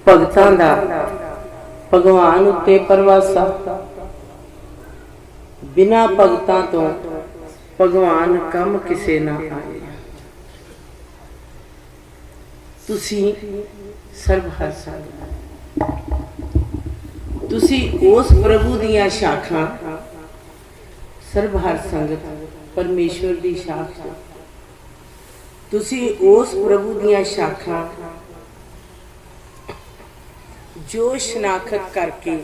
भगतां दा भगवान उत्ते परवासा, बिना भगतां तो भगवान कम किसे ना आए। तुसी सर्वहर संग, तुसी उस प्रभु दियां शाखां, सर्वहर संगत परमेश्वर दी शाख, तुसी उस प्रभु दियां शाखां जो शनाखत करके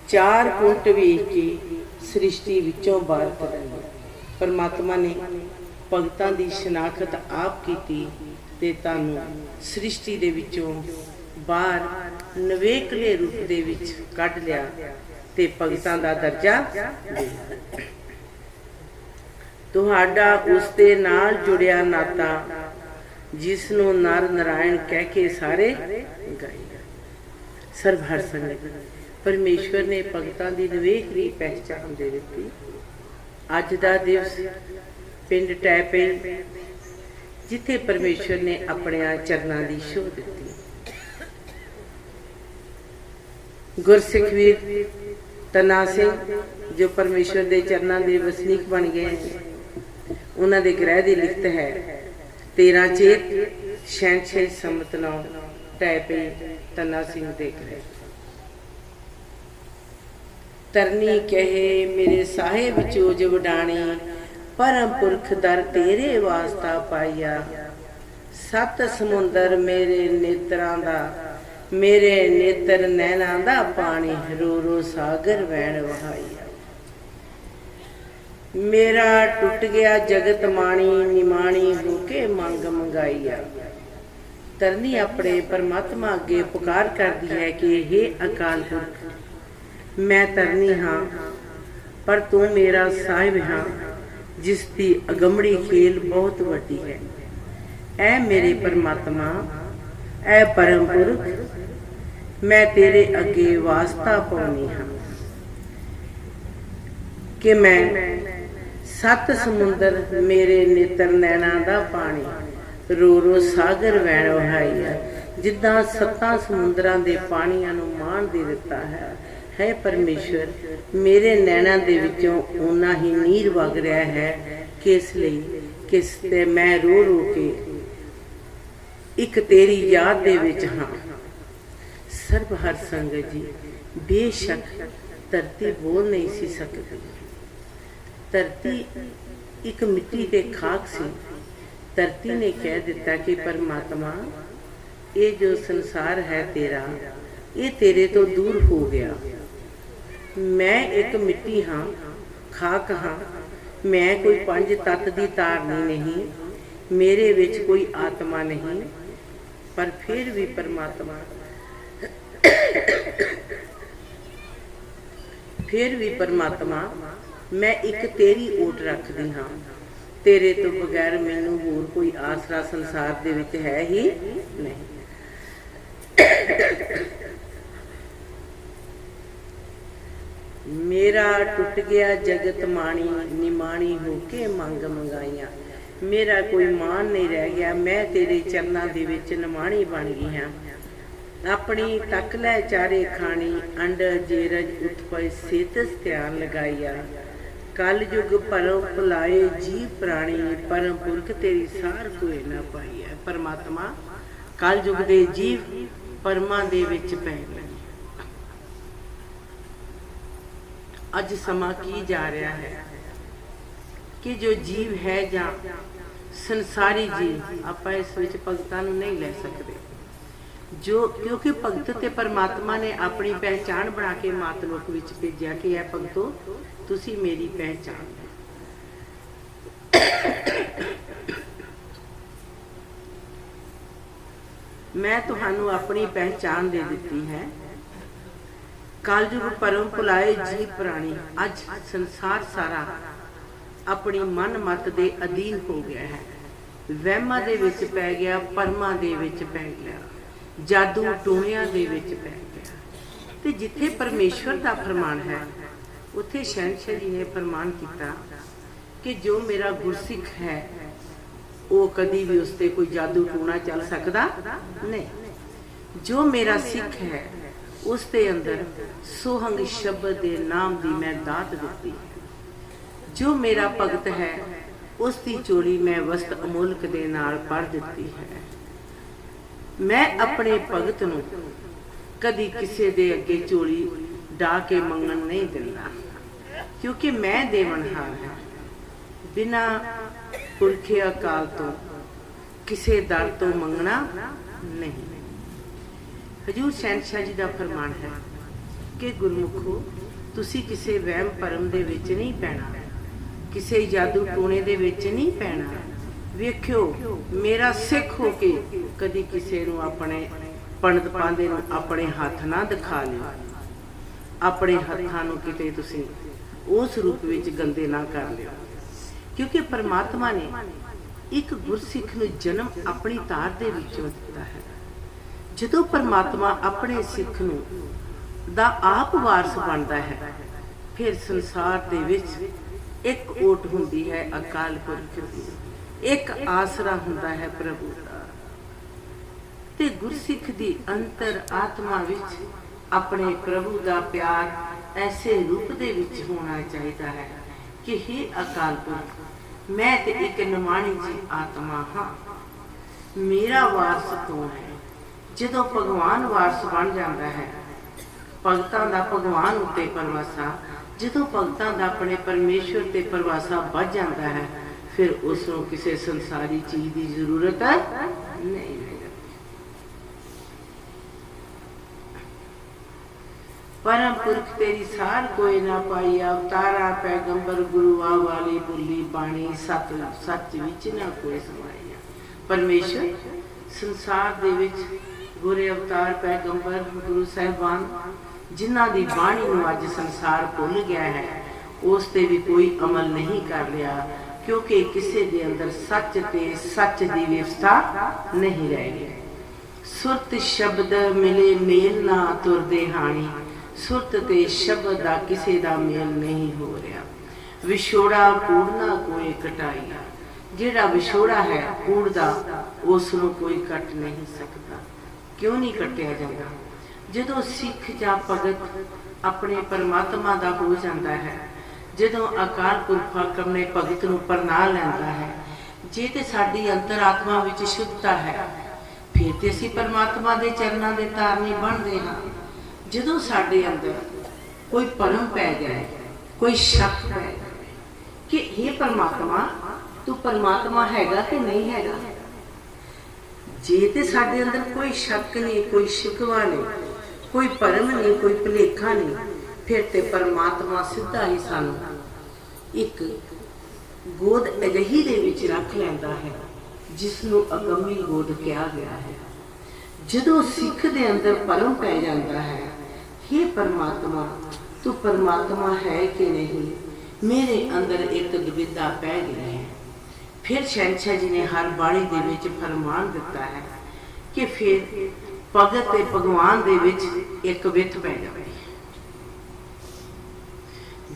चार पुंट वेख के सृष्टि विचों बाहर कढाई। परमात्मा ने भगतां दी शनाखत आप कीती ते तानू सृष्टि दे विचों बाहर नवेकले रूप दे विच कढ लिया ते भगतां दा दर्जा दे। तुहाडा उस दे नाल जुड़िया नाता जिसनों नर नारायण कह के सारे गाए। सर्वहर संगत परमेश्वर ने भगतां दी नवेकली पहचान दे दित्ती। अज दा दिवस पिंड टैपे जिथे परमेश्वर ने अपने चरनां दी शोध दित्ती। गुरसिख वीर तना सिंह जो परमेश्वर दे चरनां दे वसनीक बन गए, उन्हां दे ग्रह दी लिखत है 13 चेत 66 संमत 9 टैपे तना सिंह दे ग्रह। तरनी कहे मेरे साहिब चोज वडाणी, परम पुरख दर तेरे वास्ता पाइया। सत समुंदर मेरे नेत्रां दा, मेरे नेत्र नैना दा पानी, रो रो सागर वैण वहाइया। मेरा टुट गया जगत माणी, निमाणी होके मंग मंगाइया। तरनी अपने परमात्मा अगे पुकार करती है कि हे अकाल पुरख, मैं तरनी हाँ पर तू मेरा साहिब हाँ, जिसकी अगमड़ी खेल बहुत वड्डी है। ऐ मेरे परमात्मा, ऐ परम पुरख, मैं तेरे अगे वास्ता पाउनी हाँ कि मैं सत समुंदर मेरे नेत्र नैना दा पानी, रो रो सागर वैण वहाइया। जिद्दां सत्तां समुंदरां दे पानियां नूं माण दे दिता है परमेश्वर, मेरे नैना दे विचों उन्ना ही नीर वग रहा है कि इसलिए किस ते मैं रो रो के एक तेरी याद दे विच हाँ। सर्वहर संगत जी, बेशक धरती बोल नहीं सी सकती। धरती एक मिट्टी ते खाक सी। धरती ने कह दिता कि परमात्मा, ये जो संसार है तेरा, ये तेरे तो दूर हो गया। मैं एक मिट्टी हाँ, खाक हाँ, मैं कोई पंज तत्त दी तारनी नहीं, मेरे विच कोई आत्मा नहीं। पर फिर भी परमात्मा फिर भी परमात्मा मैं एक तेरी ओट रखदी हाँ। तेरे तो बगैर मैनू होर कोई आसरा संसार दे विच है ही नहीं। मेरा टुट गया जगत माणी, निमाणी होके मंग मंगाइया। मेरा कोई मान नहीं रह गया, मैं तेरे चरनां दे विच निमाणी बन गई हाँ। अपनी तक लै चारे खानी, अंड जेरज उत्पय सेतस ध्यान लगाइया। कल युग परम भुलाए जी प्राणी, परम पुरख तेरी सार कोई ना पाई है। परमात्मा कल युग दे जीव परमा दे विच पै गए। अज समा की जा रहा है कि जो जीव है जां संसारी जीव, आप इस विच भगतां नूं नहीं ले सकते। जो क्योंकि भगत ते परमात्मा ने अपनी पहचान बना के मातलोक विच भेजिया कि है भगतो, तुसी मेरी पहचान। मैं तुहानू अपनी पहचान दे दी है। कलयुग परम भुलाए जी प्राणी। अज संसार सारा अपनी मन मत दे अधीन हो गया है, वहमां दे विच पै गया, परमा दे विच पै गया, जादू टूणिया दे विच पै गया। ते जिथे परमेश्वर दा फरमान है, उत्थे शहनशाह जी ने फरमान किया कि जो मेरा गुरसिख है वो कदी भी उसते कोई जादू टूना चल सकता नहीं। जो मेरा सिख है उसके अंदर सोहंग शब्द के नाम की मैं दात दी है। जो मेरा भगत है उसकी चोली मैं वस्त अमुल्क दे नाल भर दी है। मैं अपने भगत नूं कदी किसी दे अगे चोली डा के मंगन नहीं दिंदा, क्योंकि मैं देवनहार है, बिना पुरखे अकाल तो किसी दर तो मंगना नहीं। हजूर शहनशाह जी का फरमान है कि गुरमुखो तुसी किसी वहम भरम दे विच नहीं पैना, किसी जादू टूने दे विच नहीं पैना। वेख्यो मेरा सिख हो के कदी किसी नूं अपने पंडित पांदे नूं अपने हथ ना दिखा लियो, अपने हत्थां नूं किते तुसी उस रूप विच गंदे ना कर लियो, क्योंकि परमात्मा ने एक गुरसिख नूं जन्म अपनी तार दे विचों दिता है। जदों परमात्मा अपने सिख नूं दा आप वारस बनता है, फिर संसार दे विच एक ओट हुंदी है अकाल पुरख दी, एक आसरा हुंदा है प्रभु दा। ते गुरसिख दी अंतर आत्मा विच अपने प्रभु दा प्यार ऐसे रूप दे विच होना चाहिदा है कि हे अकाल पुरख, मैं ते एक निमाणी जी आत्मा हाँ, मेरा वारस तू है। जदों भगवान वारस बन जाता है, भगतां दा भगवान उत्ते परवासा, जदों भगतां दा अपने परमेश्वर ते परवासा बच जाता है, फिर उसनूं किसी संसारी चीज की जरूरत नहीं है। परम पुरख तेरी सार कोई ना पाई, अवतारा पैगंबर गुरुआ वाली बुली बाणी, सत सच विच ना कोई समाई। परमेश्वर संसार दे विच गुरे अवतार पैगंबर गुरु साहिबान जिन्हां दी बाणी नूं अज संसार भुल गया है, उस ते भी कोई अमल नहीं कर लिया, क्योंकि किसी दे अंदर सच ते सच दी व्यवस्था नहीं रह गई। सुरत शब्द मिले मेल ना तुरदे हाणी, सुरत ते शब्द दा किसी दा मेल नहीं हो रहा। विछोड़ा कूड़ना कोई कटाइया, जेड़ा विछोड़ा है कूड़ दा उसनूं कोई कट नहीं सकता। क्यों नहीं कटिया जाता? जदों सिख जां भगत अपने परमात्मा दा हो जाता है, जदों अकाल पुरख अपने भगत नूं परना लैंदा है, जे ते साडी अंतर आत्मा विच शुद्धता है, फिर ते असीं परमात्मा दे चरनां दे तारनी बनदे हां। जदों साडे अंदर कोई भरम पै जाए, कोई शक पै जाए कि हे परमात्मा तू परमात्मा हैगा कि नहीं हैगा, जे ते साडे अंदर कोई शक नहीं, कोई शिकवा नहीं, कोई भरम नहीं, कोई भुलेखा नहीं, फिर ते परमात्मा सीधा ही सानू एक गोद अजही दे विच रख लैंदा है जिसनूं अगमी गोद कहा गया है। जदों सिख दे अंदर भरम पै जाता है, हे परमात्मा तू परमात्मा है कि नहीं, मेरे अंदर एक दुविधा पै गई है। फिर शहनशाह जी ने हर बाणी दे विच फरमान दिता है कि फिर भगत ते भगवान दे विच एक विथ पै जाए।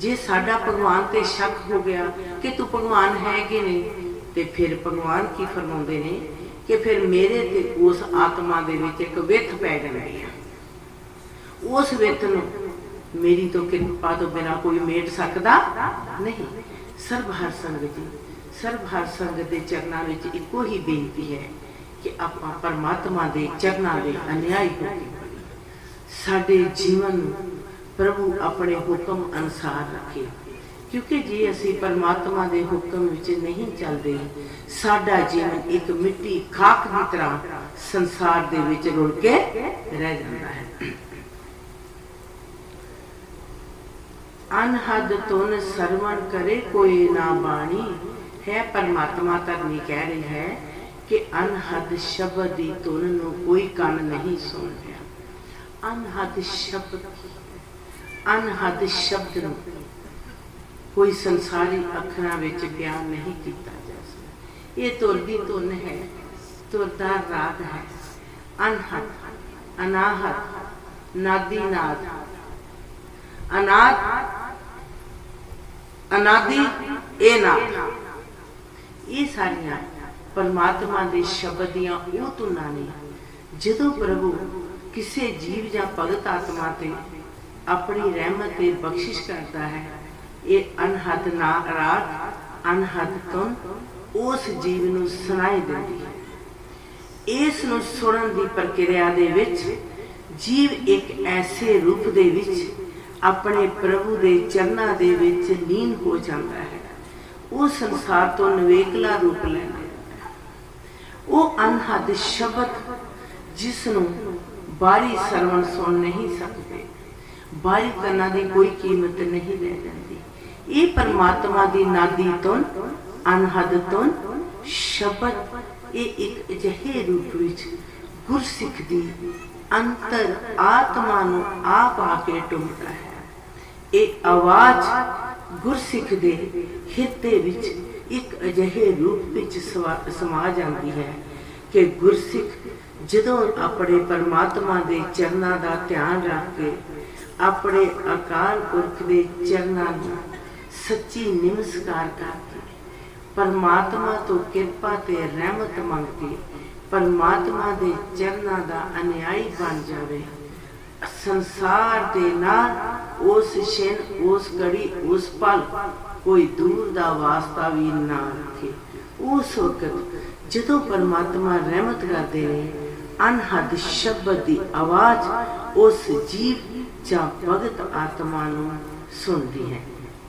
जे साडा भगवान ते शक हो गया कि तू भगवान है कि नहीं, ते फिर भगवान की फरमाउंदे ने कि फिर मेरे ते उस आत्मा दे विच एक विथ पै जाती है। उस विथ नूं मेरी तो कृपा तो बिना कोई मेट सकदा नहीं। सर्व हर संगत जी, सर्व हर संगत के चरणों में इको ही बेनती है कि आपां परमात्मा के चरणों के अन्यायी हो साडे जीवन प्रभु अपने हुक्म अनुसार रखे, क्योंकि जे असी परमात्मा के हुक्म विच नहीं चलते, साडा जीवन एक मिट्टी खाक की तरह संसार दे विच रुल के रह जाता है। अनहद तुन सरवण करे कोई ना बाणी है। परमात्मा धरनी कह रही है कि अनहद शब्द की तुन नूं कोई कन नहीं सुन रहा। अनहद शब्द, अनहद शब्द नूं कोई संसारी अखरां विच बयान नहीं किया जा सकता। ये तुर दी धुन है, तुर दा राग है। अनहद, अनाहद, नादी नाद, अनाद, अनादि, ए नाद, ये सारियां परमात्मा के शब्द दियां वो धुनां ने। जदों प्रभु किसी जीव या भगत आत्मा ते अपनी रहमत ते बख्शिश करता है, ये अनहद रात अनहद धुन उस जीव नूं सुनाई दिंदी है। इस नूं सुनन दी प्रक्रिया दे विच जीव एक ऐसे रूप दे विच अपने प्रभु दे चरनां दे विच लीन हो जाता है। वो संसार तो नवेकला रूप लैंदा है। वो अनहद शब्द जिसनूं बारी सरवण सुन नहीं सकते, बारी कन्ना दी कोई कीमत नहीं रह जाती। ये परमात्मा दी नादी धुन अनहद धुन शब्द ये एक अजिहे रूप विच गुरसिख दी अंतर आत्मा नूं आप आके टुंबदा है। ये आवाज गुरसिख दे हिते विच एक अजिहे रूप विच समा जाती है कि गुरसिख जदों अपने परमात्मा दे चरनां दा ध्यान रख के अपने अकाल पुरख दे चरनां नूं सच्ची नमस्कार करके परमात्मा तो कृपा ते रहमत मंगती परमात्मा दे चरनां दा अन्यायी बन जावे, संसार दे नाल उस क्षण उस घड़ी उस पल कोई दूर दा वास्ता भी ना रखे। उस वक्त जदों परमात्मा रहमत करते हैं, अनहद शब्द की आवाज उस जीव या भगत आत्मा नूं सुनती है।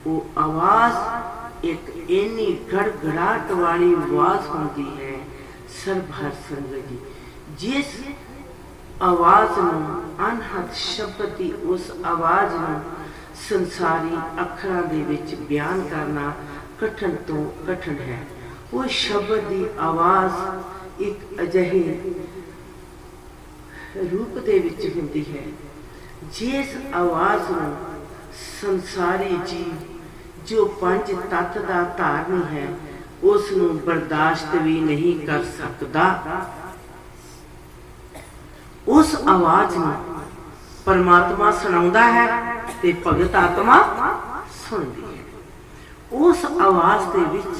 वो आवाज एक इन्नी गड़गड़ाहट वाली आवाज होती है सर्वहर संगत जी। जिस आवाज नूं अनहद शब्द की उस आवाज नूं संसारी अखरां दे विच बयान करना कठिन तो कठिन है। वो शब्द की आवाज एक अजिहे रूप दे विच हुंदी है जिस आवाज नूं संसारी जीव जो पंज तत्त दा धारनी है उस नूं बर्दाश्त भी नहीं कर सकता। उस आवाज नूं परमात्मा सुनाउंदा है ते भगत आत्मा सुनदी है। उस आवाज दे विच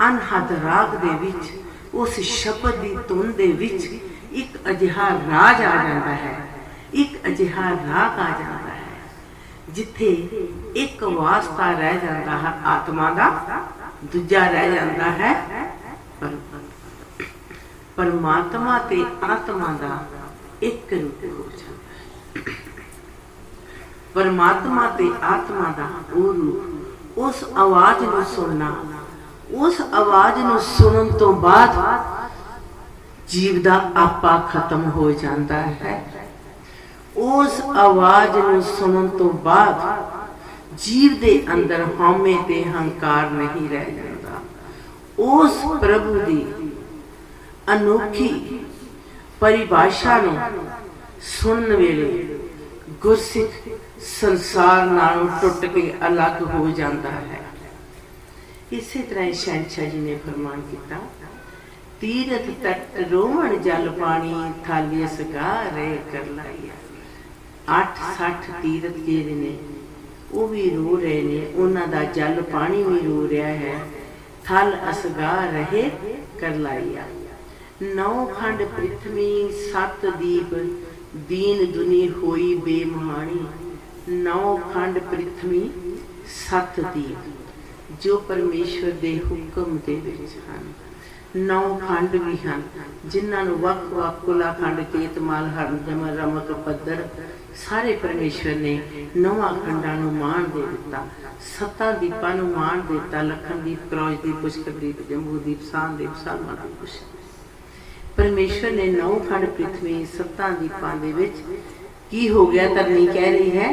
अनहद राग दे विच उस शब्द दी धुन दे विच एक अजिहा राज आ जाता है, एक अजिहा राग आ जाता है जिथे एक वास्ता रह जाता है आत्मा दा, दूजा रह जाता है परमात्मा ते आत्मा दा एक रूप हो जाता है। परमात्मा ते आत्मा दा वो रूप उस आवाज नूं सुनना, उस आवाज नूं सुनन तो बाद जीव दा आपा खत्म हो जाता है। उस आवाज नूं सुनन तो बाद जीव दे अंदर हौमे ते हंकार नहीं रह जाता। उस प्रभु दी अनोखी परिभाषा नूं सुनन वेले गुरसिख संसार नालों टुट के अलग हो जाता है। इसी तरह शहंशाह जी ने फरमान किया, तीरथ तट रोवण जल पानी थाली सगारे कर लाइया। 8-60 तीरथ जेड़े ने वो भी रो रहे ने, उन्हां दा जल पानी भी रो रहा है। थल असगा रहे कर लाइया। 9 खंड पृथ्वी 7 दीप दीन दुनी होई बेमहानी। 9 खंड पृथ्वी 7 दीप जो परमेश्वर दे हुक्म दे विच हन। 9 खंड भी हैं जिन्होंने वक् वक् कुला खंड केतमाल हरजम रमक पद्धर सारे परमेश्वर ने 9 खंडा मान दे दिता। 7 दीपां नूं मान दिता, लखनदीप, क्रौजदीप, पुष्करदीप, जंबूदीप, सांदीप, सालमादीप। परमेश्वर ने 9 खंड पृथ्वी 7 दीपां दे विच की हो गया। धरनी कह रही है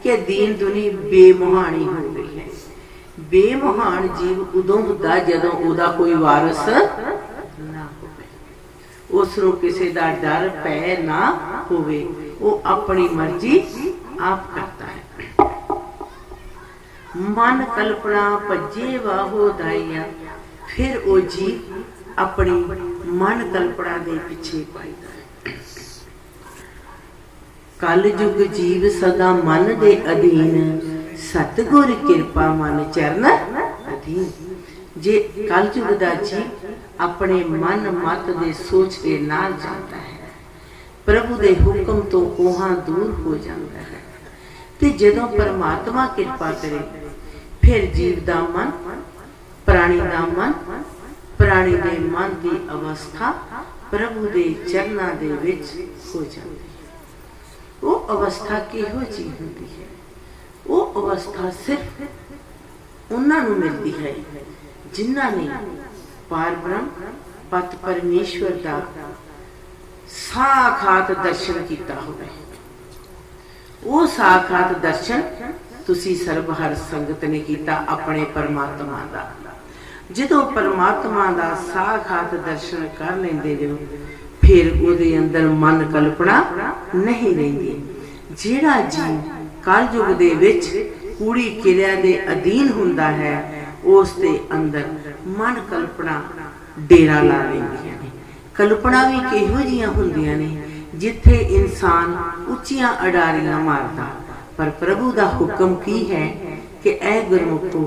कि दीन दुनी बेमुहानी हो गई है। बेमुहान जीव उदों हुंदा जदों उहदा कोई वारस ना होवे, उसनूं किसी दा डर भै ना होवे, वो अपनी मर्जी आप करता है। मन कल्पना भजे वाहो दाइया, फिर वो जीव अपनी मन कल्पना दे पीछे पाइदा है। कल युग जीव सदा मन दे अधीन, सतगुर कृपा मन चरण अधीन। जे कल युग दा जीव अपने मन मत दे सोच के नाल जाता है, प्रभु के हुक्म तो कोहां दूर हो जाता है। ते जदों परमात्मा कृपा करे फिर जीव का मन, प्राणी का मन, प्राणी के मन की अवस्था प्रभु के चरणों के विच हो जाती है। वो अवस्था किहो जी होती है? वो अवस्था सिर्फ उन्होंने मिलती है जिन्होंने पार ब्रह्म पत परमेश्वर का साखात दर्शन किया होवे। वो साखात दर्शन तुसी सर्व हर संगत ने किया अपने परमात्मा का। जो परमात्मा का साखात दर्शन कर लेंदे हो फिर उहदे अंदर मन कल्पना नहीं रहिंदी। जिहड़ा जीव कलयुग दे विच कूड़ी किरिया दे अधीन हुंदा है उस दे अंदर मन कल्पना डेरा ला लैंदियां ने। कल्पना भी किहो जिहियां हुंदियां ने जिथे इंसान उच्चियां अडारियां मारदा, पर प्रभु का हुक्म की है कि ऐ गुरमुखो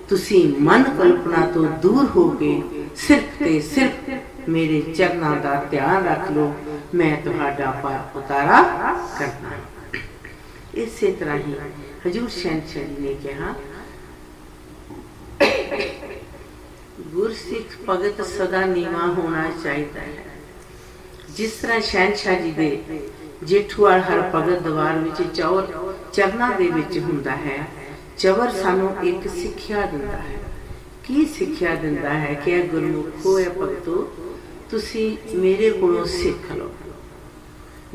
तुसी मन कल्पना तो दूर हो के सिर्फ ते सिर्फ मेरे चरणों का ध्यान रख लो, मैं तुहाडा पार उतारा करना। इसी तरह ही हजूर शहनशाह जी ने कहा, गुरसिख भगत सदा नीवा होना चाहिए है। जिस तरह शहनशाह जी दे जेठूवाल हर भगत दरबार विच चौर चरणों दे विच हुंदा है, चवर सानू एक सिक्ख्या दिंदा है। की सिक्ख्या दिंदा है कि गुरमुखो या भगतो तुसी मेरे कोलों सिख लो।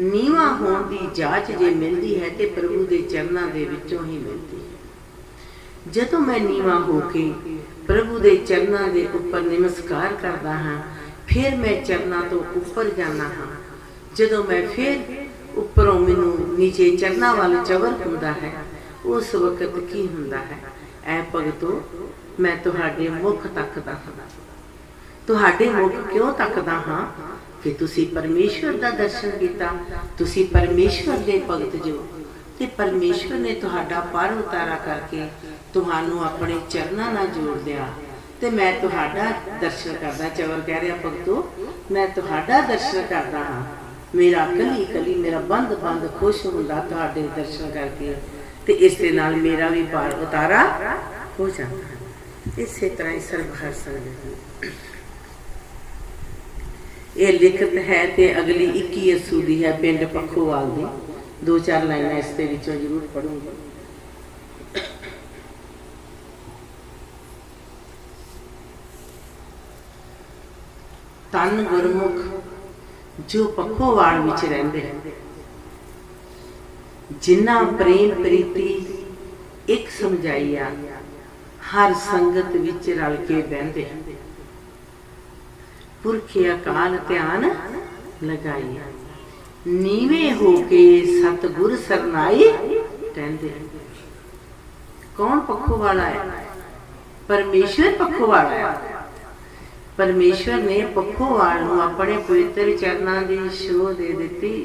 नीवा होने की जाच जे मिलती है तो प्रभु के चरणों के विचों ही मिलती है। जदों मैं नीवा होके प्रभु के चरणों के उपर नमस्कार करता हाँ फिर मैं चरणों तो उपर जाना हाँ। जदों मैं फिर उपरों मैनू नीचे चरणों वाल चवर हुंदा है उस वक्त की हुंदा है, ऐ भगतो मैं तुहाडे मुख तकदा हाँ। तुहाडे मुख क्यों तकदा हाँ कि तुसी परमेश्वर का दर्शन किया, तुसी परमेश्वर के भगत जो, ते परमेश्वर ने तुहाडा पार उतारा करके तुहानू अपने चरणों नाल जोड़ दिया ते मैं तुहाडा दर्शन करदा। चवर कह रहा भगतो मैं तुहाडा दर्शन करदा हाँ, मेरा कली कली मेरा बंद बंद खुश हुंदा तुहाडे दर्शन करके, ते इस दे नाल मेरा भी पार उतारा हो जाता है। इसी तरह ही सर्वहर संगत ये लिखत है ते अगली 21 अस्सू दी है पिंड पखोवाल दी। 2-4 लाइनां इस दे विचों जरूर पढ़ूंगी। तन गुरमुख जो पखोवाल विच रहिंदे जिन्ना प्रेम प्रीति एक समझाइया हर संगत विच रल के बहिंदे, पुरखे अकाल ध्यान लगाइया नीवे होके सतगुर सरनाई टहंदे। कौन पखोवाला है? परमेश्वर पखोवाला है। परमेश्वर ने पखोवाल नूं अपने पवित्र चरणों की शोह दे दी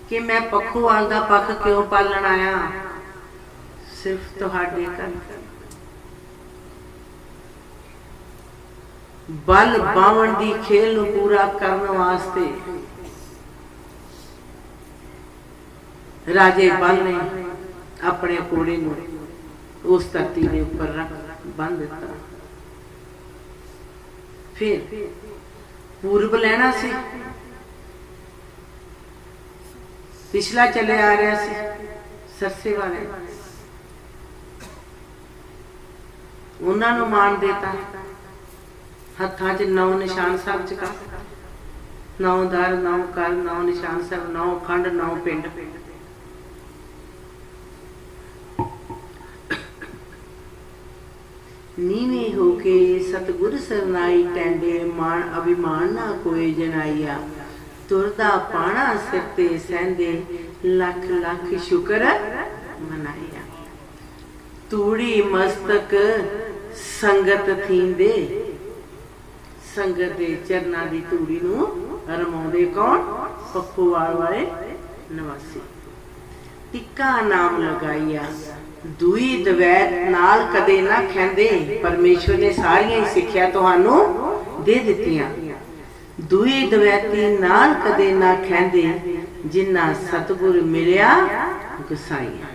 कि मैं पखोवाल का पख क्यों पालन आया, सिर्फ तुहाडे घर बल बावण की खेल नूं पूरा करने वास्ते राजे बल ने अपने घोड़े नूं उस धरती के उपर रख बन दिता। फिर पूर्व लेना सी, पिछला चले आ रहा सी सरसे वाले, उन्होंने मान देता हत्थां च 9 निशान साहब चका, 9 दर 9 कर 9 निशान साहब 9 खंड 9 पिंड। नीवे होके सतगुर सरनाई टैंडे मान अभिमान ना कोई जनाइया, तुरदा पाना सिर ते सहंदे लख लख शुक्र मनाइया। तूड़ी मस्तक संगत थींदे, संगत दे चरना दी तूड़ी नूं रमाउंदे कौन? पखोवाल वाले निवासी। टिक्का नाम लगाइया दुई दवैत नाल कदे ना खैंदे। परमेश्वर ने सारियां सिक्ख्या तुहानू दे दित्तियां। दुई दवैती नाल कदे ना खैंदे, जिन्ना सतगुर मिलिया गुसाईया।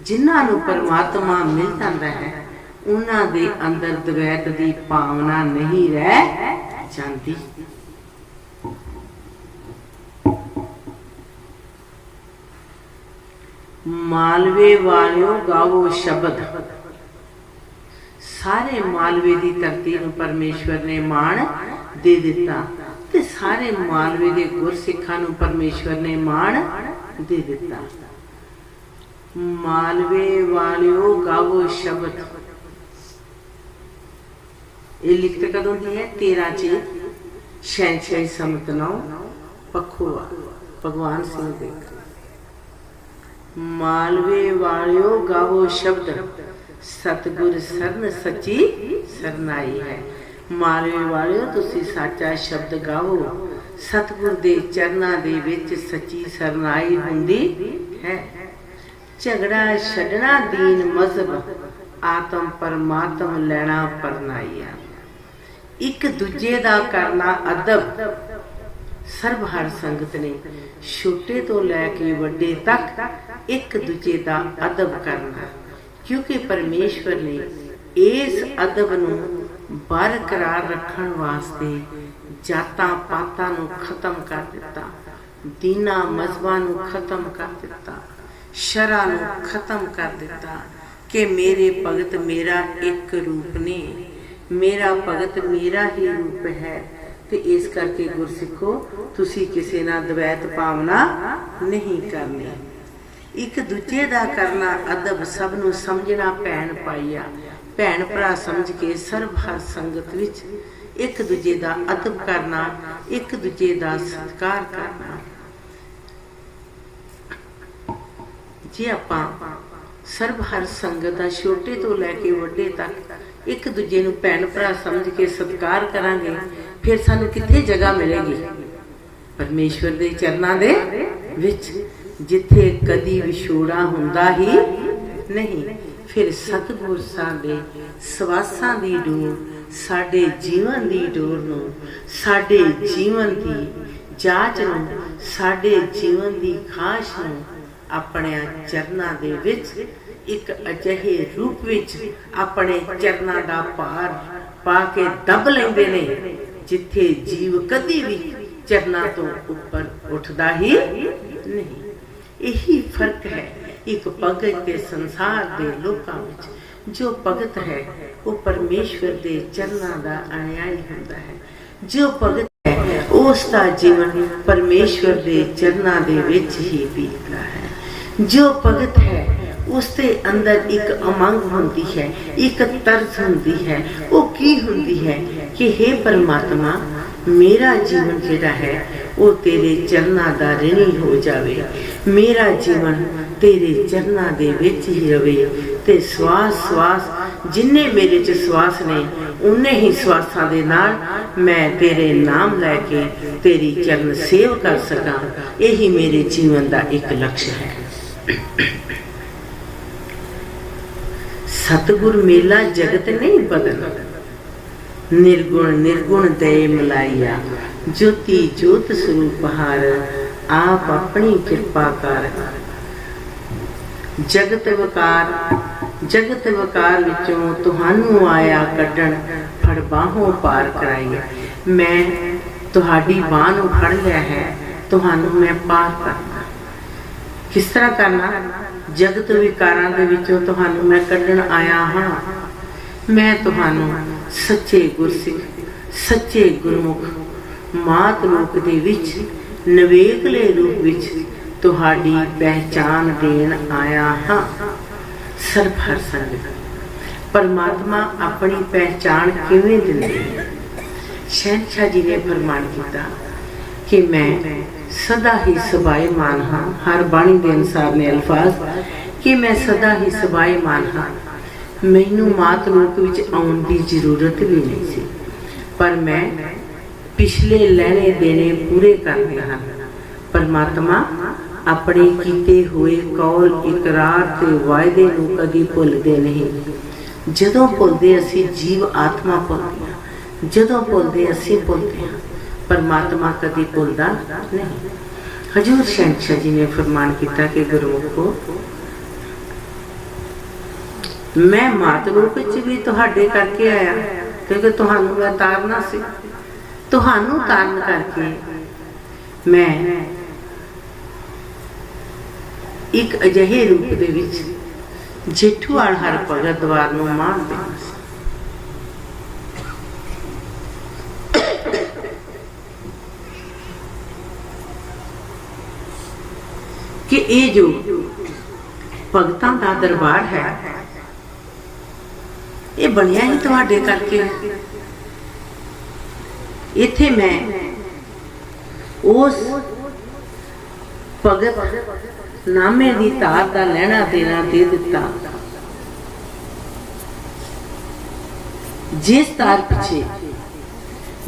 जिन्हां नूं परमात्मा मिल जाता है उन्हां दे अंदर दवैत दी भावना नहीं रह जाती। मालवे वालियो गावो शब्द। सारे मालवे की धरती नूं परमेश्वर ने मान दे दिता ते सारे मालवे के गुरसिखां नूं परमेश्वर ने मान दे दिता। मालवे वालियो गावो शब्द। ये लिखत कदों दी है? 13 चेत शहनशाही समत 9 पखोआ भगवान सिंह दे। मालवे वालियो गावो शब्द, सतगुर सरन सच्ची सरनाई है। मालवे वालियो तुसी साचा शब्द गावो, सतगुर दे चरना दे विच सच्ची सरनाई हुंदी है। झगड़ा छड्डना दीन मजहब, आत्म परमात्म लैना परनाईया। एक दूजे दा करना अदब। सर्व हर संगत ने छोटे तो लैके वड्डे तक एक दूजे का अदब करना, क्योंकि परमेश्वर ने इस अदब नूं बरकरार रखण वास्ते जातां पातां नूं खत्म कर दिता, दीना मजहबां नूं खत्म कर दिता, शरा नूं खत्म कर दिता कि मेरे भगत मेरा एक रूप ने, मेरा भगत मेरा ही रूप है। तो इस करके गुरसिखो तुसी किसी ना द्वैत भावना नहीं करनी। एक दूजे का करना अदब, सब नूं समझना भैन पाईया, भैन भरा समझ के सर्व हर संगत विच एक दूजे का अदब करना, एक दूजे का सत्कार करना। जे आपां सर्व हर संगत का छोटे तो लैके वड्डे तक एक दूजे नूं भैन भरा समझ के सत्कार करांगे, फिर सानू कित्थे जगह मिलेगी? परमेश्वर दे चरनां दे विच, जिथे कदी विछोड़ा हुंदा ही नहीं। फिर सतगुर साडे सवासां दी डोर, साडे जीवन दी डोर नूं, साडे जीवन दी जाच नूं, साडे जीवन दी खाश नूं अपने चरनां दे विच एक अजिहे रूप विच अपने चरनां दा भार पा के दब लैंदे ने, जिथे जीव कदी भी चरना तो ऊपर उठदा ही नहीं। यही फर्क है एक भगत के संसार के लोकां विच। जो भगत है वो परमेश्वर के चरना का अनुयायी हुंदा है। जो भगत है उसका जीवन परमेश्वर के चरना दे विच ही बीतदा है। जो भगत है उसके अंदर एक उमंग होती है, एक तरस होती है। वो की होती है कि हे परमात्मा, मेरा जीवन जिहड़ा है वो तेरे चरना दा ऋणी हो जावे, मेरा जीवन तेरे चरना दे विच ही रवे। ते श्वास श्वास जिन्ने मेरे च श्वास ने उन्ने ही श्वासां दे नाल मैं तेरे नाम लैके तेरी चरण सेव कर सकां। यही मेरे जीवन का एक लक्ष्य है। सतगुर मेला जगत नहीं बदल, निर्गुण निर्गुण दे मिलाइया, ज्योति ज्योत स्वरूप हार, आप अपनी कृपा कर। जगत वकार विचों तुहानू आया कड्डण, फड़ बाहों पार कराइया। मैं तुहाडी बाह नूं फड़ लिया है, तुहानू मैं पार करना। किस तरह करना? जगत विकारां दे विचों तुहानू मैं कड्डण आया हाँ। मैं तुहानू सच्चे गुरसिख, सच्चे गुरमुख मात लोक दे विच नवेकले रूप विच तुहाडी पहचान देन आया हाँ। सर्व हर संगत परमात्मा अपनी पहचान किवें दिंदे? शहनशाह जी ने फरमान किया कि मैं सदा ही सबाईमान हाँ। हर बाणी के अनुसार ने अल्फाज कि मैं सदा ही सबाईमान हाँ। मैनू मात लोक विच आउण दी जरूरत भी नहीं सी, पर मैं पिछले लेने देने पूरे करते हाँ। परमात्मा अपने कीते हुए कौल इकरार ते वायदे नूं कदी भुलदे नहीं। जदों भुलदे असीं जीव आत्मा भुलदी, जदों भुलदे असीं भुलदे हाँ। परमात्मा कभी भुलदा नहीं। हजूर शहंशाह जी ने फरमान किया कि गुरमुखो मैं मात रूप च भी तुहाडे करके आया, क्योंकि तुहानू मैं तारना सी। तुहानू तारन करके मैं एक अजिहे रूप दे विच जेठूवाल हर भगत द्वार नूं माण देना सी। कि ये जो भगतां दा दरबार है ये बनिया ही तुहाडे करके। इत्थे मैं उस भगत नामे दी तार दा लैना देना दे दिता, जिस तार पिछे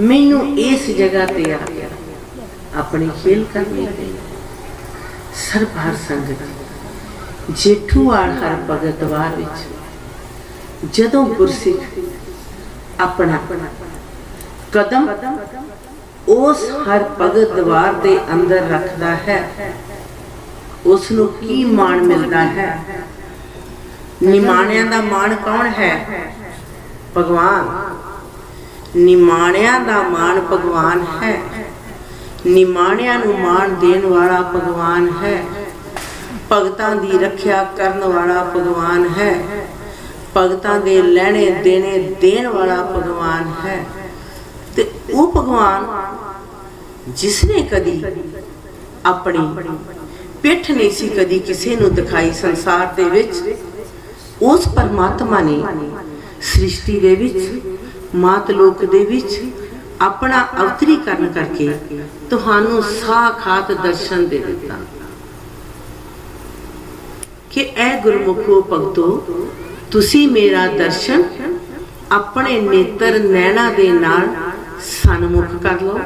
मैनू इस जगह ते आ गया अपनी खेल करनी गई। सरबार संगत जेठूवाल हर भगत द्वार विच जदों गुरसिख अपना कदम उस हर भगत द्वार दे अंदर रखदा है, उसनू की मान मिलता है। निमाणिया दा मान कौन है? भगवान। निमाणिया दा मान भगवान है। निमाणिया नू मान देन वाला भगवान है। भगतां दी रखिया करन वाला भगवान है। भगतां दे लेने देने देन वाला भगवान है। ते वो भगवान जिसने कदी अपनी पिठ नहीं सी कदी किसी नू दिखाई संसार दे विच, उस परमात्मा ने सृष्टि दे विच मात लोक दे विच अपना अवतरीकरण करके तुहानू साखात दर्शन दे दिता कि ऐ गुरमुखो भगतो तुसी मेरा दर्शन अपने नेत्र नैना दे नाल सन्मुख कर लो।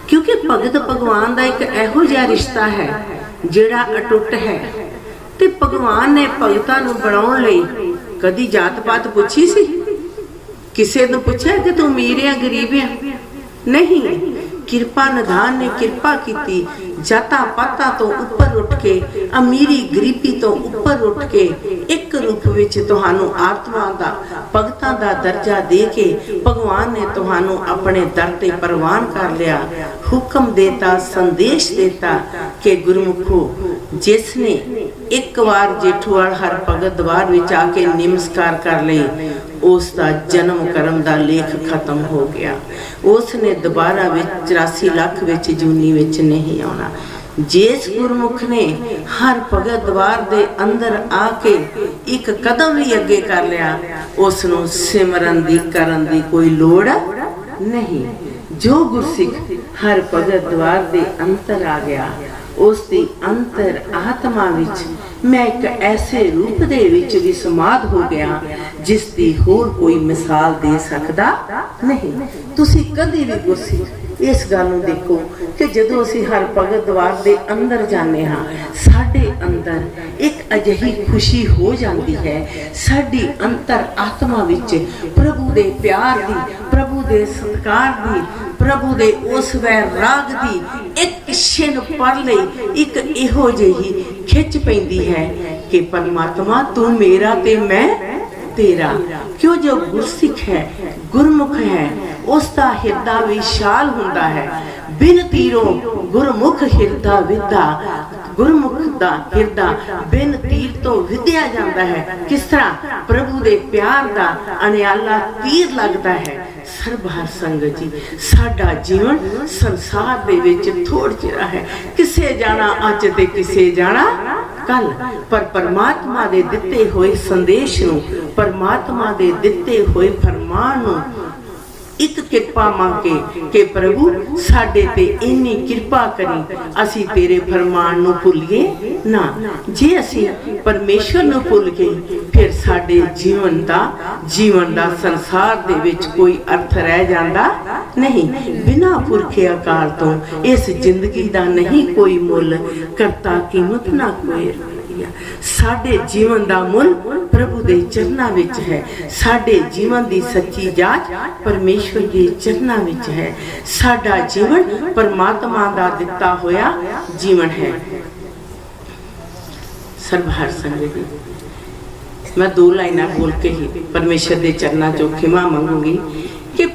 क्योंकि भगत भगवान का एक एहो जिहा रिश्ता है जिहड़ा अटुट है। ते भगवान ने भगतां नूं बनाउण लई कदी जात पात पुछी सी? किसे नूं पुछया कि तू अमीर है गरीब है? नहीं। किरपा निधान ने किरपा की जाता पाता तो ऊपर उठ के अमीरी गरीबी तो ऊपर उठ के एक रूप विच तुहानू आत्मा दा भगतां दा दर्जा दे के भगवान ने तुहानू अपने दर ते परवान कर लिया। हुक्म देता संदेश देता कि गुरमुखो जिसने एक बार जेठूवाल हर भगत द्वार विच आके नमस्कार कर लई उसका जन्म कर्म दा लेख खत्म हो गया। उसने दोबारा 84 लाख विच जूनी विच नहीं आना। जिस गुरमुख ने हर भगत द्वार दे अंदर आके एक कदम भी अगे कर लिया उसनों सिमरन दी करन दी कोई लोड़ नहीं। जो गुरसिख हर भगत द्वार दे अंतर आ गया उसकी अंतर आत्मा विच मैं एक ऐसे रूप दे विच भी समाध हो गया जिसकी होर कोई मिसाल दे सकदा नहीं। तुसी कदी भी गुरसिख इस गल नूं देखो कि जदों असीं हर भगत द्वार दे अंदर जाने हाँ साडे अंदर एक अजिही खुशी हो जाती है। साडी अंतर आत्मा विच प्रभु दे प्यार दी, प्रभु दे सत्कार दी, प्रभु दे उस वैराग दी एक छिन पल लई एक इहो जिही खिच पैंदी है कि परमात्मा तू मेरा ते मैं तेरा। क्यों जो गुरसिख है गुरमुख है उसका हिरदा विशाल हुंदा है। बिन तीरों गुरमुख हिरदा विद्या, गुरमुख दा हिरदा बिन तीर तो विद्या जाता है। किस तरह प्रभु दे प्यार दा अनियाला तीर लगता है। सरबार संगत जी साडा जीवन संसार दे विच थोड़ जिहा है। किसे जाना अज ते किसे जाना कल, पर परमात्मा दे दिते होए संदेश नूं, परमात्मा दे दिते होए फरमान नूं एक किरपा मांगे कि प्रभु साडे ते इन्नी किरपा करी असी तेरे फरमान नूं भुलिए ना। जे असी परमेश्वर नूं भुल गए फिर साडे जीवन दा संसार दे विच कोई अर्थ रह जांदा नहीं। बिना पुरखे अकाल तो इस जिंदगी दा नहीं कोई मुल, करता कीमत ना कोई। ਹੁੰਦੀ ਆ। ਸਾਡੇ ਜੀਵਨ ਦਾ ਮੁੱਲ ਪ੍ਰਭੂ ਦੇ ਚਰਨਾਂ ਵਿੱਚ ਹੈ। ਸਾਡੇ ਜੀਵਨ ਦੀ ਸੱਚੀ ਜਾਂਚ ਪਰਮੇਸ਼ਵਰ ਦੇ ਚਰਨਾਂ ਵਿੱਚ ਹੈ। ਸਾਡਾ ਜੀਵਨ ਪਰਮਾਤਮਾ ਦਾ ਦਿੱਤਾ ਹੋਇਆ ਜੀਵਨ ਹੈ। ਸਰਬਹਾਰ ਸੰਗਤ जी, मैं 2 लाइना बोल के ही परमेश्वर के चरणों चो खिमा मंगूंगी कि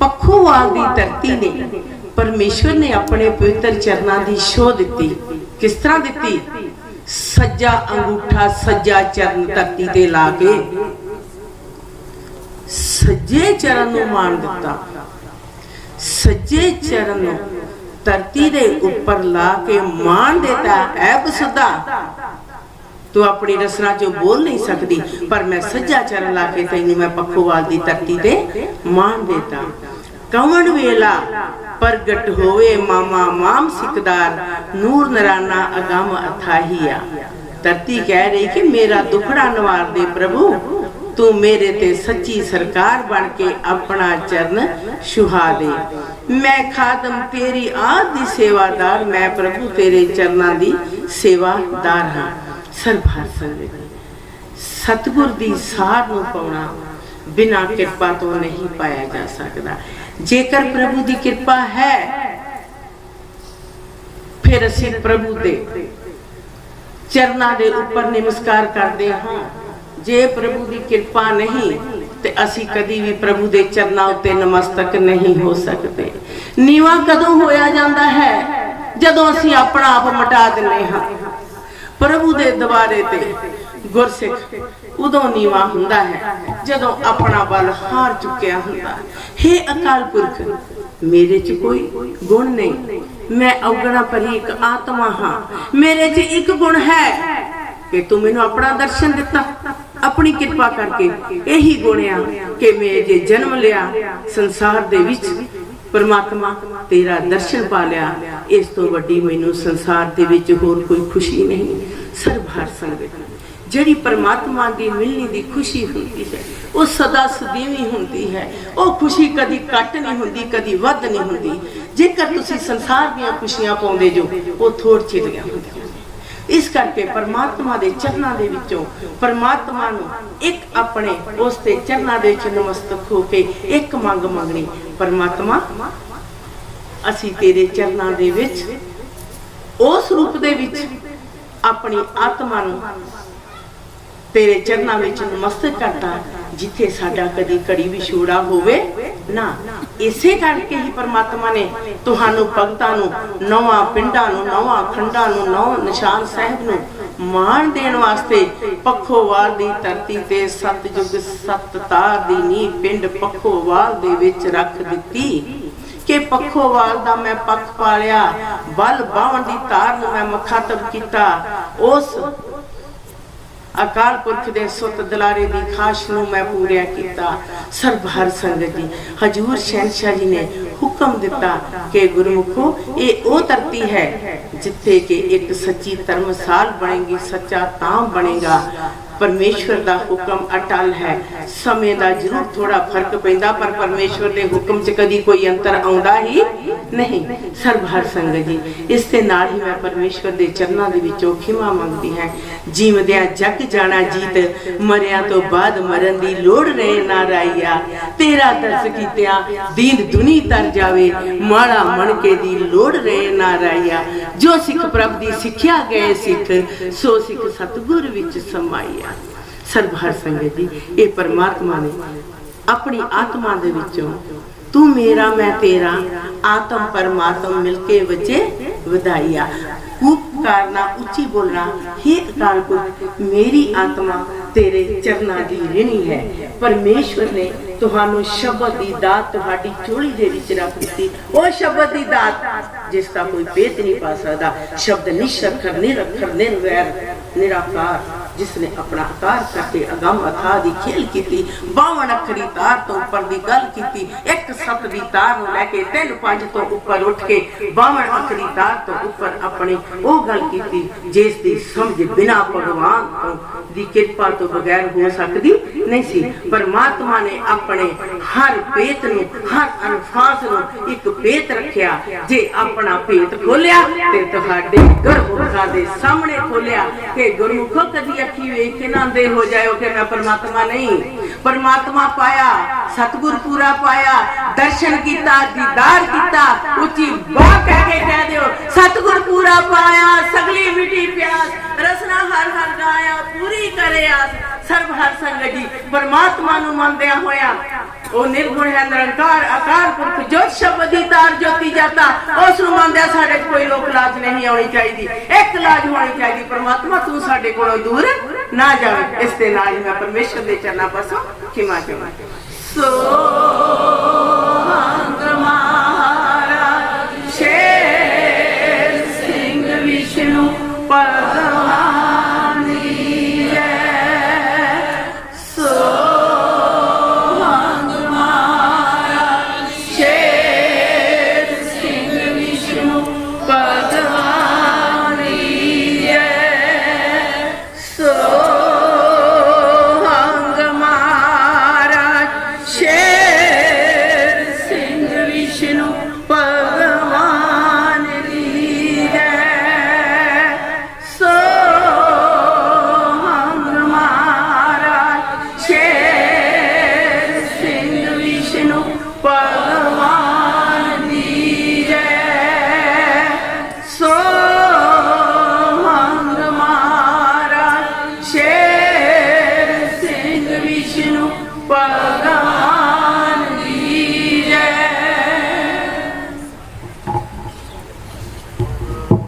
पखोवाल की धरती ने परमेश्वर ने अपने पवित्र चरणों की शोह दी। किस तरह दी? सज्जा अंगूठा सज्जा चरण धरती ते ला के सज्जे चरण नूं मान दिता। सज्जे चरण नूं धरती दे ऊपर ला के मान देता। ऐ बसुदा, तू अपनी रसना चो बोल नहीं सकती, पर मैं सज्जा चरण ला के तैनू मैं पखोवाल दी धरती ते मान देता। कौन वेला प्रगट होवे मामा माम सिकदार, नूर नराना अगम अथाहिया। धरती कह रही कि मेरा दुखड़ा नवार दे प्रभु, तू मेरे ते सच्ची सरकार बन के अपना चरण छुहा दे। मैं खादम तेरी आदि सेवादार, मैं प्रभु तेरे चरणों दी सेवादार हाँ। सरभार संगत, सतगुर दी सार नूं पाउणा बिना किरपा तो नहीं पाया जा सकता। जेकर प्रभु दी किरपा है फिर असीं प्रभु दे चरणों दे ऊपर नमस्कार करते हाँ। जे प्रभु की कृपा नहीं ते असी कदी भी प्रभु के चरणों उत्ते नमस्तक नहीं हो सकते। नीवा कदों होया जाता है? जदों असी अपना आप मिटा दिने हाँ। प्रभु के दवारे ते गुरसिख उदों नीवा हुंदा है जदों अपना बल हार चुकिया हुंदा। हे अकाल पुरख, मेरे च कोई गुण नहीं, मैं अवगुणा भरी एक आत्मा हाँ। मेरे च एक गुण है कि तू मैनू अपना दर्शन दिता अपनी कृपा करके। यही गुण आ कि मैं जे जन्म लिया संसार दे विच परमात्मा तेरा दर्शन पा लिया। इस तो वड्डी मैनू संसार दे विच होर कोई खुशी नहीं। सरभार संगत, जिहड़ी परमात्मा की मिलने की खुशी होती है वो सदा सदीवी होती है। वो खुशी कदी घट नहीं होती, कदी वध नहीं होती। जेकर तुसी संसार दीयां खुशियां पाउंदे जो वो थोड़ चिड़ियां होंदियां। इस करके परमात्मा दे चरणों दे विचों परमात्मा नूं एक अपने उस दे चरणों दे विच नमस्तक हो के एक मंग मंगनी, परमात्मा असी तेरे चरणों दे विच उस रूप दे विच अपनी आत्मा नूं तेरे चरणों विच नमस्तक करता जिथे साडा कदी घड़ी विछोड़ा होवे ना। इसे करके ही परमात्मा ने तुहानू भगतां नू नौवां पिंडां नू नौवां खंडां नू नौ निशान साहिब नू मान देण वास्ते पखोवाल दी धरती ते सतयुग सत तार दी नींह पिंड पखोवाल दे विच रख दित्ती कि पखोवाल दा मैं पख पालिया। बल बावण दी तार नू मैं मुखातब कीता। उस अकाल पुरख दे सुत दलारे दी खाश नूं मैं पूरिया कीता। सरभार संगत जी, हजूर शहनशाह जी ने हुक्म दिता कि गुरमुखो ये ओ धरती है जिथे कि एक सच्ची धर्मसाल बनेगी, सच्चा ताम बनेगा। परमेश्वर दा हुक्म अटल है। समय दा जरूर थोड़ा फर्क पैंदा पर परमेश्वर दे हुक्म च कदी कोई अंतर आउंदा ही नहीं। सरभार संगत जी, इस दे नाल ही मैं परमेश्वर दे चरणों दे विचों खिमा मंगदी हां। जीवदियां जग जाना जीत, मरिया तो बाद मरन दी लोड़ रहे ना राईया। तेरा दर्श कीतिया दीन दुनी तर जावे, माड़ा मन के दी लोड़ रहे ना राईया। जो सिख प्रभ दी सिखिया गए सिख, सो सिख सतगुर विच समाईया। सरभार संगत जी, ये परमात्मा ने अपनी आत्मा दे विचों तू मेरा मैं तेरा आत्म परमात्मा मिलके वजे वधाइया। खूब करना, उच्ची बोलना, हे अकाल पुरख मेरी आत्मा तेरे चरणों की ऋणी है। परमेश्वर ने तुहानू शब्द की दात तुहाडी चोली दे विच रख दी। वो शब्द की दात जिसका कोई भेद नहीं पा सकता। शब्द निशक्कर निरखर निर्वैर निराकार जिसने अपना आकार करके अगम अथाह दी खेल की, 52 अखरी तार तो उपर दी गल की, 1 7 दी तार नूं लैके 3 5 तो उपर उठ के 52 अखरी तार तो उपर अपनी वो गल की जिस दी समझ बिना भगवान तो दी कृपा तो बगैर हो सकती नहीं सी। परमात्मा ने अपने हर भेत नूं, हर अल्फाज नूं एक भेत रखिया। जे अपना भेत खोलिया ते तुहाडे गुरमुखां दे सामने खोलिया कि गुरमुखो कदी अखी वेख के ना अंधे हो जाओ कि मैं परमात्मा नहीं। परमात्मा पाया, सतगुर पूरा पाया, दर्शन किया, दीदार किया, उची बात कह के कह दियो सतगुर पूरा पाया, सगली मिटी प्यास, रसना हर हर गाया, पूरी करे आस, सर्व हर संग जी। परमात्मा नूं मनदिया होया ओ निर्गुण है, निरंकार आकार पुरख ज्योत शब्द दी तार ज्योति जाता, उस नूं मनदिया साडे कोई लोक लाज नहीं आउणी चाहिदी, एक लाज होनी चाहिदी, परमात्मा तू साडे कोलों दूर ना जावे। इस दे नाल मैं परमेश्वर दे चरनां पासों खिमा चाहां। सो महाराज शेर सिंह विष्णु भगवान की जय। सो महाराज शेर सिंह विष्णु भगवान की जय। सो महाराज शेर सिंह विष्णु भगवान की जय। सो महाराज शेर सिंह विष्णु भगवान की जय। सो महाराज शेर सिंह विष्णु भगवान